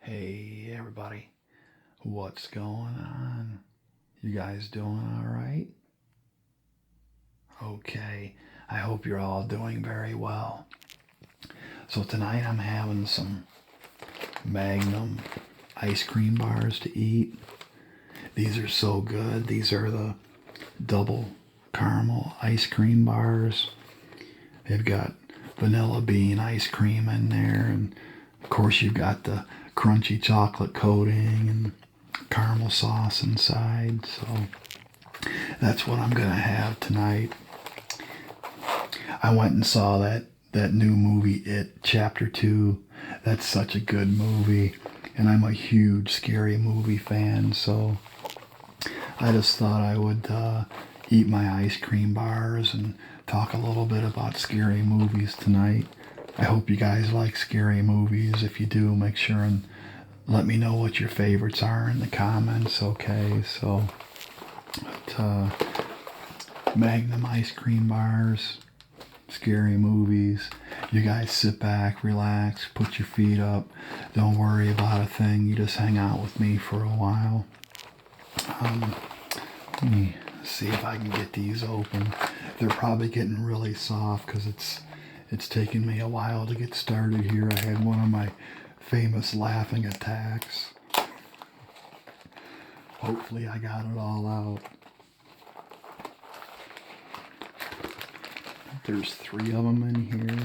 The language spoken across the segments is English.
Hey everybody, what's going on? You guys doing alright? Okay, I hope you're all doing very well. So tonight I'm having some Magnum ice cream bars to eat. These are so good. These are the double caramel ice cream bars. They've got vanilla bean ice cream in there, and of course you've got the crunchy chocolate coating and caramel sauce inside. So that's what I'm gonna have tonight. I went and saw that new movie, It Chapter 2. That's such a good movie, and I'm a huge scary movie fan, so I just thought I would eat my ice cream bars and talk a little bit about scary movies tonight. I hope you guys like scary movies. If you do, make sure and let me know what your favorites are in the comments, okay? So, Magnum ice cream bars, scary movies. You guys sit back, relax, put your feet up. Don't worry about a thing. You just hang out with me for a while. Let me see if I can get these open. They're probably getting really soft because it's taken me a while to get started here. I had one of my famous laughing attacks. Hopefully I got it all out. There's 3 of them in here.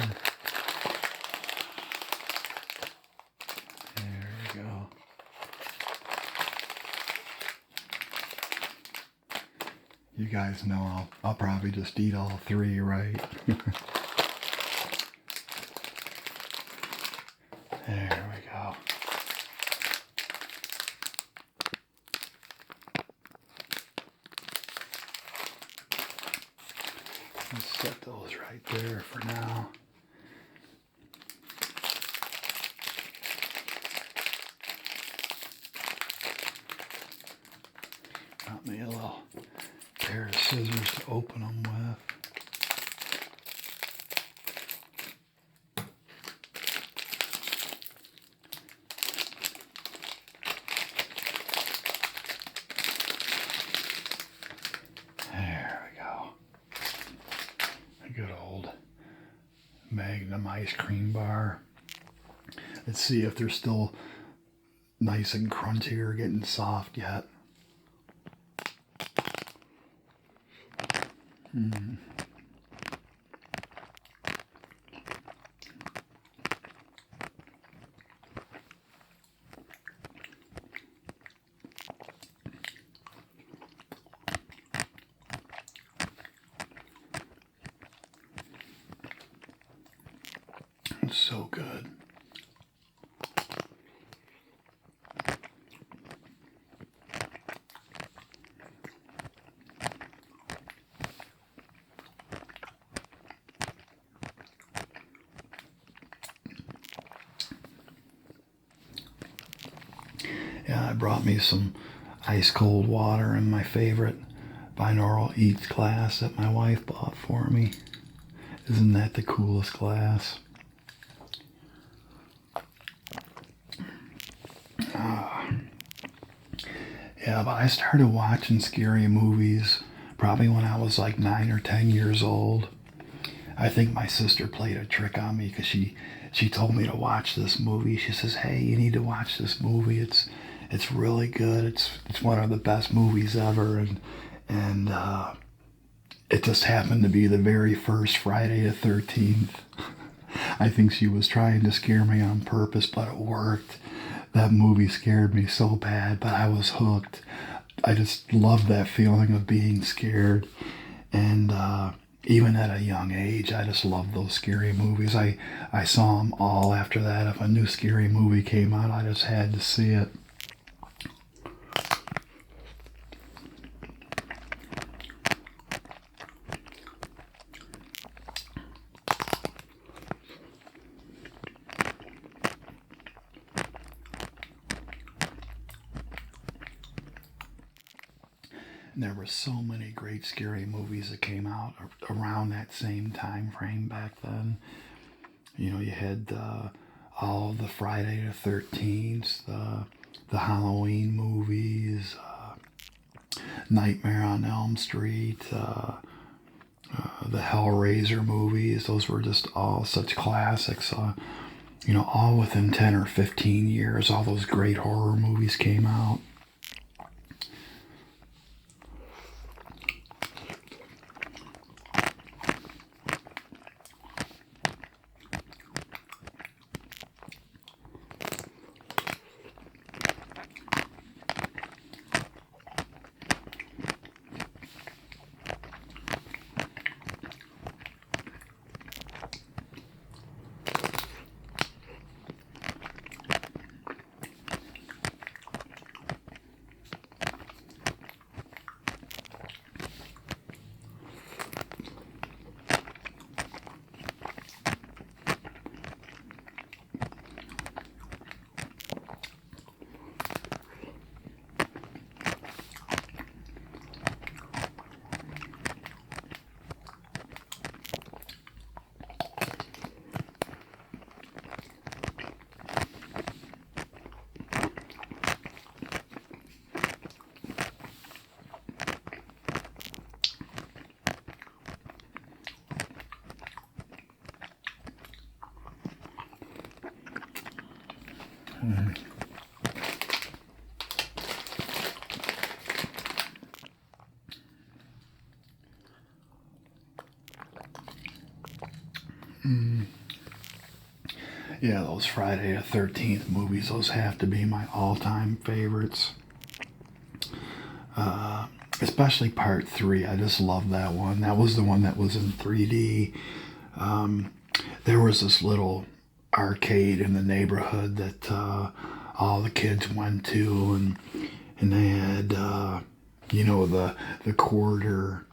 There we go. You guys know I'll probably just eat all 3, right? There we go. Let's set those right there for now. Got me a little pair of scissors to open them with. There we go. A good old Magnum ice cream bar. Let's see if they're still nice and crunchy or getting soft yet. It's so good. Yeah, I brought me some ice cold water in my favorite Binaural Eats glass that my wife bought for me. Isn't that the coolest glass? Yeah, but I started watching scary movies probably when I was like 9 or 10 years old. I think my sister played a trick on me because she told me to watch this movie. She says, "Hey, you need to watch this movie. It's really good. It's one of the best movies ever." And it just happened to be the very first Friday the 13th. I think she was trying to scare me on purpose, but it worked. That movie scared me so bad, but I was hooked. I just loved that feeling of being scared. And even at a young age, I just loved those scary movies. I saw them all after that. If a new scary movie came out, I just had to see it. And there were so many great scary movies that came out around that same time frame back then. You know, you had all of the Friday the 13th, the Halloween movies, Nightmare on Elm Street, the Hellraiser movies. Those were just all such classics. All within 10 or 15 years, all those great horror movies came out. Yeah, those Friday the 13th movies, those have to be my all-time favorites. Especially part 3. I just love that one. That was the one that was in 3D. There was this little arcade in the neighborhood that all the kids went to, and they had the quarter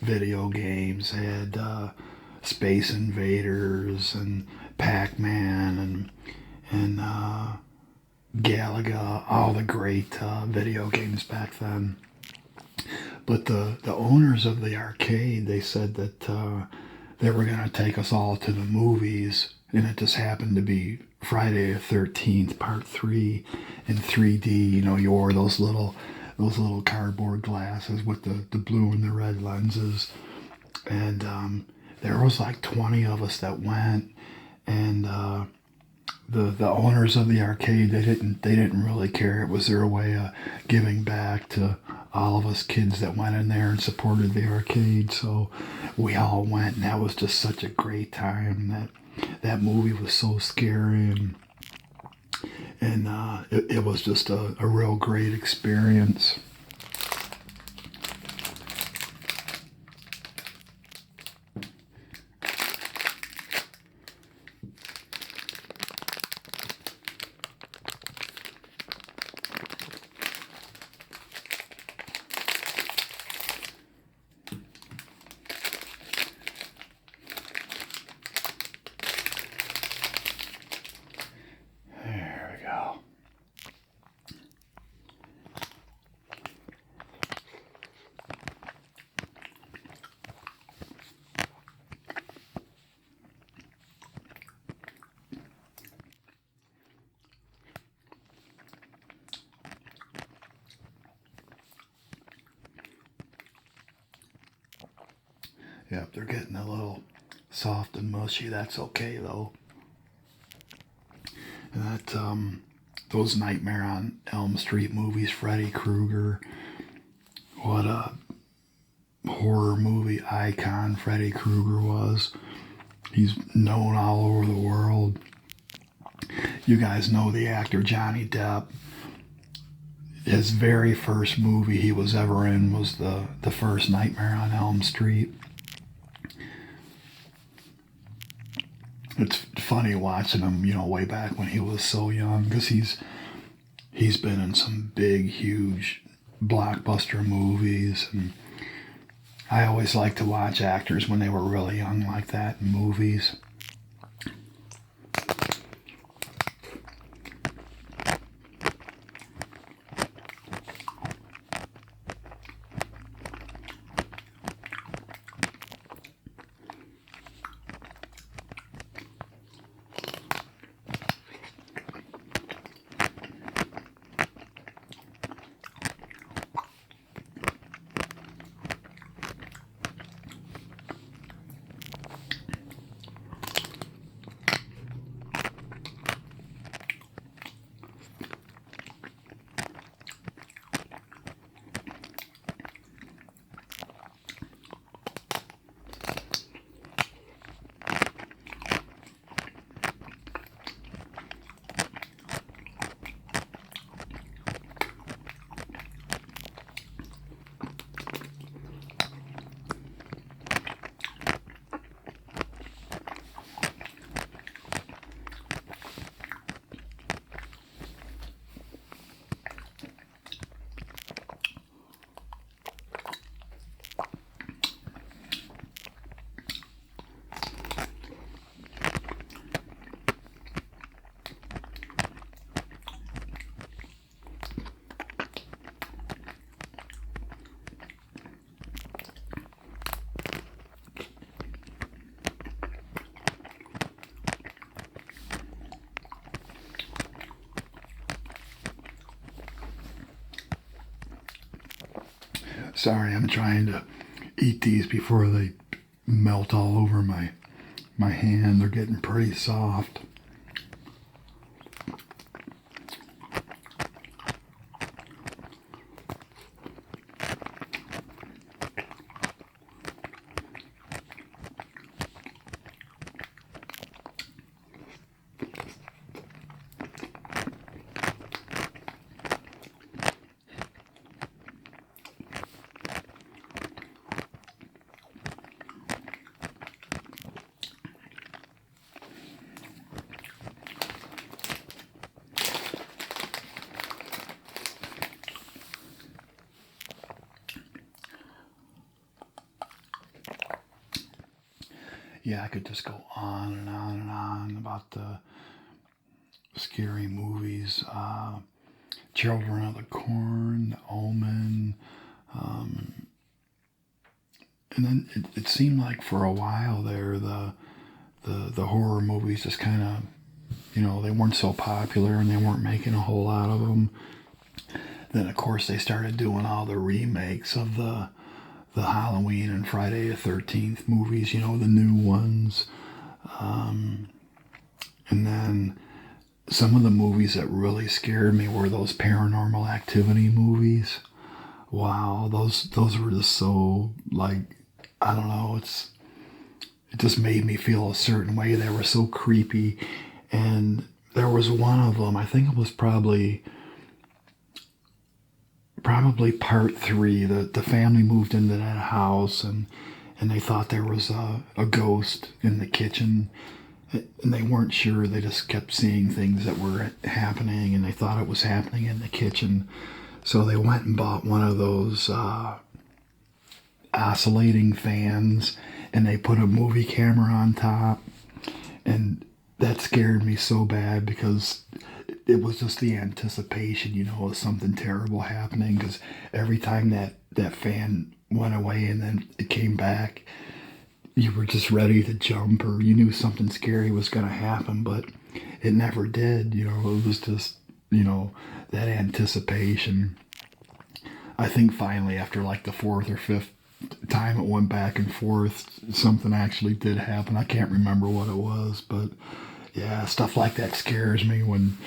video games. They had Space Invaders and Pac-Man and Galaga, all the great video games back then. But the owners of the arcade, they said that they were going to take us all to the movies, and it just happened to be Friday the 13th, Part 3 in 3D. You wore those little cardboard glasses with the blue and the red lenses, and there was like 20 of us that went, and the owners of the arcade, they didn't really care. It was their way of giving back to all of us kids that went in there and supported the arcade. So we all went, and that was just such a great time. That movie was so scary, and it was just a real great experience. Yep, they're getting a little soft and mushy. That's okay though. And that those Nightmare on Elm Street movies, Freddy Krueger, what a horror movie icon Freddy Krueger was. He's known all over the world. You guys know the actor Johnny Depp. His very first movie he was ever in was the first Nightmare on Elm Street. It's funny watching him, way back when he was so young, because he's been in some big, huge blockbuster movies, and I always like to watch actors when they were really young like that in movies. Sorry, I'm trying to eat these before they melt all over my hand. They're getting pretty soft. Yeah, I could just go on and on and on about the scary movies. Children of the Corn, The Omen. And then it seemed like for a while there, the horror movies just kind of, they weren't so popular and they weren't making a whole lot of them. Then, of course, they started doing all the remakes of the Halloween and Friday the 13th movies, the new ones. And then some of the movies that really scared me were those Paranormal Activity movies. Wow, those were just so, like, I don't know, it just made me feel a certain way. They were so creepy. And there was one of them, I think it was probably part 3. The family moved into that house and they thought there was a ghost in the kitchen. And they weren't sure. They just kept seeing things that were happening and they thought it was happening in the kitchen. So they went and bought one of those oscillating fans and they put a movie camera on top. And that scared me so bad because it was just the anticipation, of something terrible happening. Because every time that fan went away and then it came back, you were just ready to jump, or you knew something scary was going to happen, but it never did. It was just, that anticipation. I think finally, after like the 4th or 5th time it went back and forth, something actually did happen. I can't remember what it was, but yeah, stuff like that scares me when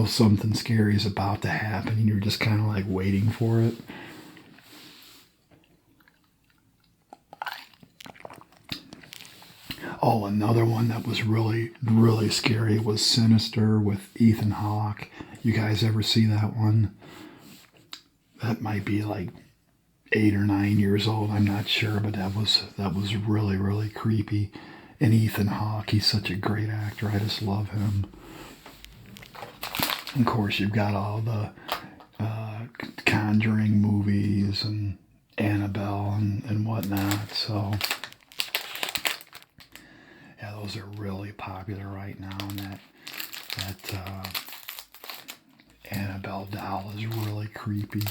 something scary is about to happen and you're just kind of like waiting for it. Oh, another one that was really, really scary was Sinister with Ethan Hawke. You guys ever see that one? That might be like 8 or 9 years old. I'm not sure, but that was really, really creepy. And Ethan Hawke, he's such a great actor. I just love him. Of course, you've got all the Conjuring movies and Annabelle and whatnot. So, yeah, those are really popular right now. And that Annabelle doll is really creepy.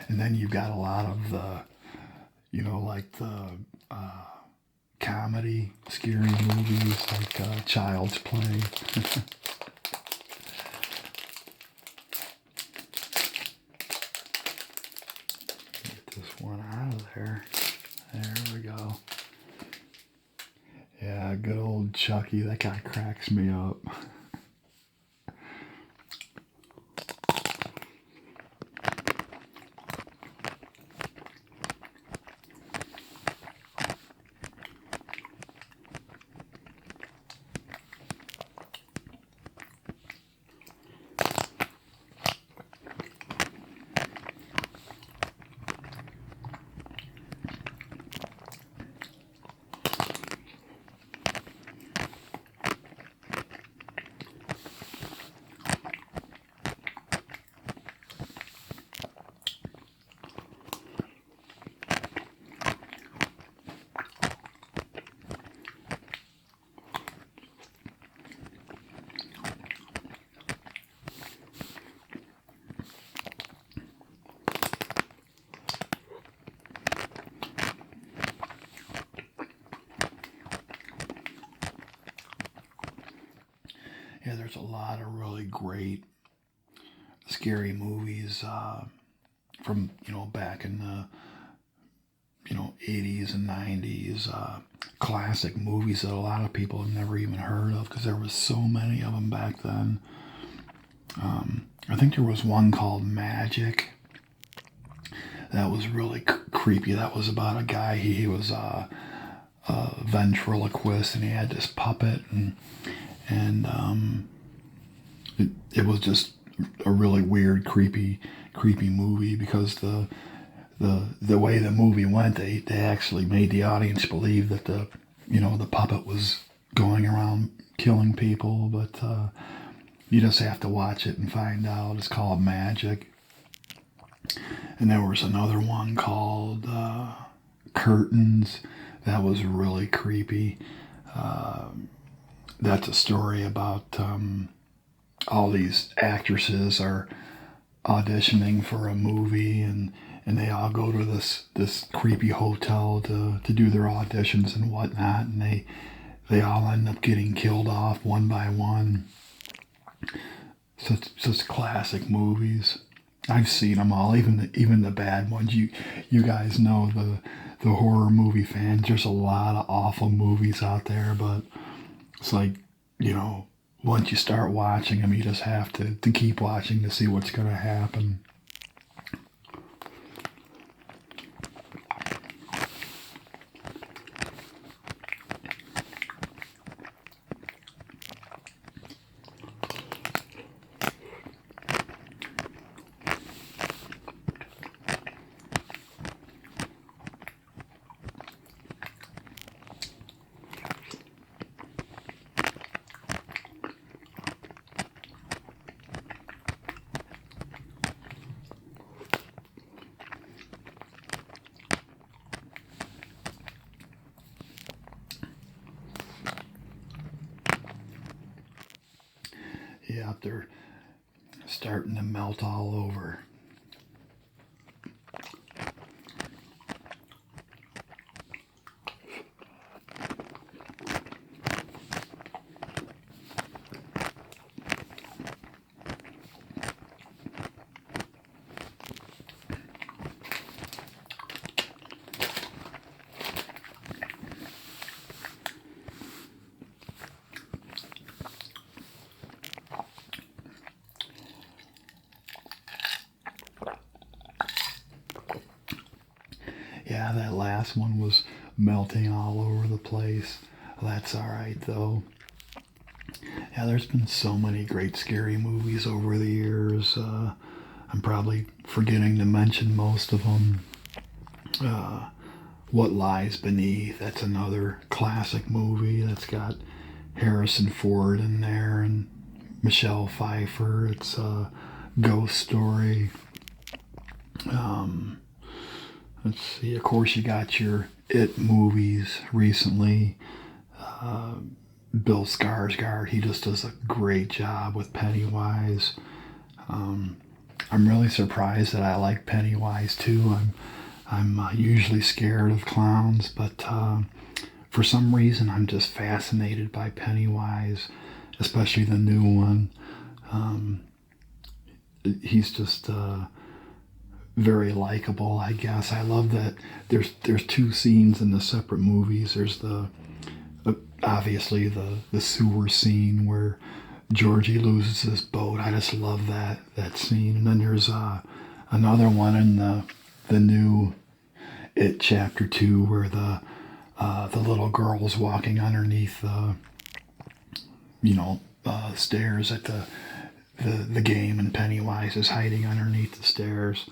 And then you've got a lot of the, like the comedy, scary movies like Child's Play. Get this one out of there. There we go. Yeah, good old Chucky. That guy cracks me up. Yeah, there's a lot of really great scary movies from, back in the, 80s and 90s, classic movies that a lot of people have never even heard of because there was so many of them back then. I think there was one called Magic. That was really creepy. That was about a guy. He was a ventriloquist, and he had this puppet, and it was just a really weird, creepy movie because the way the movie went, they actually made the audience believe that the puppet was going around killing people, but you just have to watch it and find out. It's called Magic. And there was another one called Curtains. That was really creepy. That's a story about all these actresses are auditioning for a movie, and they all go to this creepy hotel to do their auditions and whatnot, and they all end up getting killed off one by one. Such classic movies. I've seen them all, even the bad ones. You guys know the horror movie fans. There's a lot of awful movies out there, but it's like, once you start watching them, you just have to keep watching to see what's going to happen. Yeah, they're starting to melt all over. Yeah, that last one was melting all over the place. That's alright though. Yeah, there's been so many great scary movies over the years. I'm probably forgetting to mention most of them. What Lies Beneath, that's another classic movie that's got Harrison Ford in there and Michelle Pfeiffer. It's a ghost story. Let's see, of course you got your It movies recently. Bill Skarsgård, he just does a great job with Pennywise. I'm really surprised that I like Pennywise too. I'm usually scared of clowns, but for some reason I'm just fascinated by Pennywise, especially the new one. He's just very likable, I guess. I love that there's two scenes in the separate movies. There's obviously the sewer scene where Georgie loses his boat. I just love that scene. And then there's another one in the new It Chapter 2 where the little girl's walking underneath the stairs at the game, and Pennywise is hiding underneath the stairs.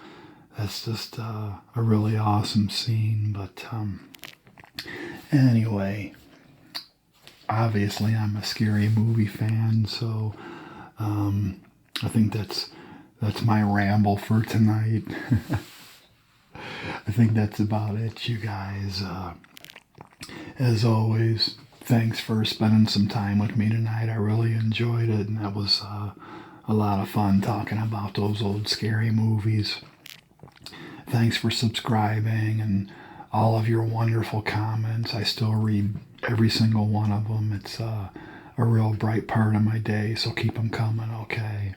That's just a really awesome scene. But anyway, obviously I'm a scary movie fan, so I think that's my ramble for tonight. I think that's about it, you guys. As always, thanks for spending some time with me tonight. I really enjoyed it, and that was a lot of fun talking about those old scary movies. Thanks for subscribing and all of your wonderful comments. I still read every single one of them. It's a real bright part of my day, so keep them coming, okay?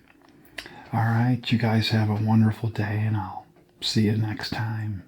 All right, you guys have a wonderful day, and I'll see you next time.